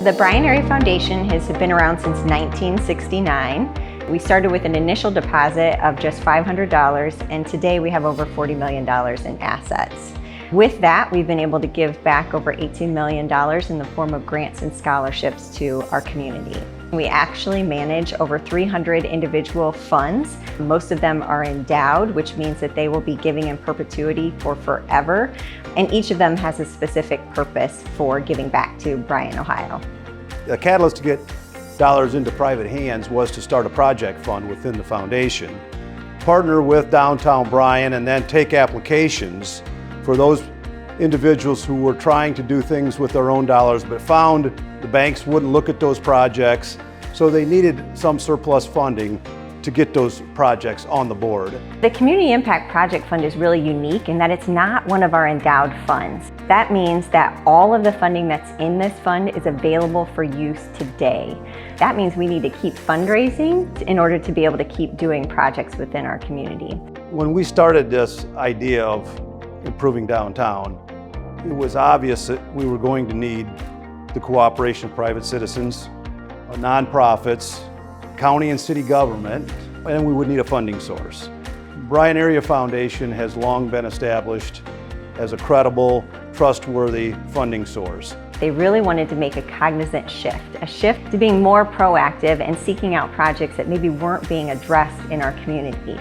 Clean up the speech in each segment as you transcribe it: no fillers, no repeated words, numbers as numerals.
The Bryan Area Foundation has been around since 1969. We started with an initial deposit of just $500, and today we have over $40 million in assets. With that, we've been able to give back over $18 million in the form of grants and scholarships to our community. We actually manage over 300 individual funds. Most of them are endowed, which means that they will be giving in perpetuity for forever. And each of them has a specific purpose for giving back to Bryan, Ohio. The catalyst to get dollars into private hands was to start a project fund within the foundation, partner with downtown Bryan, and then take applications for those individuals who were trying to do things with their own dollars but found the banks wouldn't look at those projects, so they needed some surplus funding to get those projects on the board. The Community Impact Project Fund is really unique in that it's not one of our endowed funds. That means that all of the funding that's in this fund is available for use today. That means we need to keep fundraising in order to be able to keep doing projects within our community. When we started this idea of improving downtown, it was obvious that we were going to need the cooperation of private citizens, nonprofits, county and city government, and we would need a funding source. Bryan Area Foundation has long been established as a credible, trustworthy funding source. They really wanted to make a cognizant shift, a shift to being more proactive and seeking out projects that maybe weren't being addressed in our community.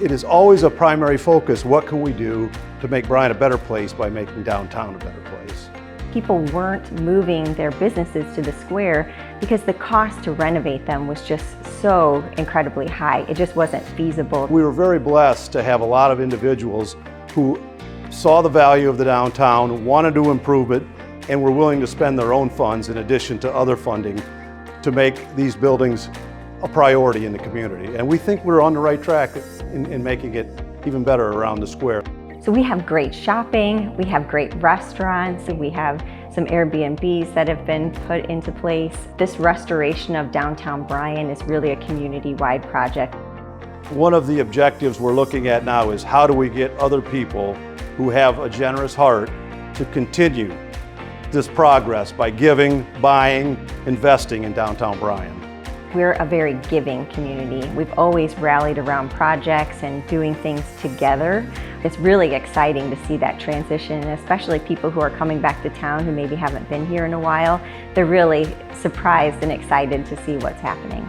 It is always a primary focus, what can we do to make Bryan a better place by making downtown a better place? People weren't moving their businesses to the square because the cost to renovate them was just so incredibly high. It just wasn't feasible. We were very blessed to have a lot of individuals who saw the value of the downtown, wanted to improve it, and were willing to spend their own funds in addition to other funding to make these buildings a priority in the community. And we think we're on the right track in making it even better around the square. So we have great shopping, we have great restaurants, we have some Airbnbs that have been put into place. This restoration of downtown Bryan is really a community-wide project. One of the objectives we're looking at now is how do we get other people who have a generous heart to continue this progress by giving, buying, investing in downtown Bryan. We're a very giving community. We've always rallied around projects and doing things together. It's really exciting to see that transition, especially people who are coming back to town who maybe haven't been here in a while. They're really surprised and excited to see what's happening.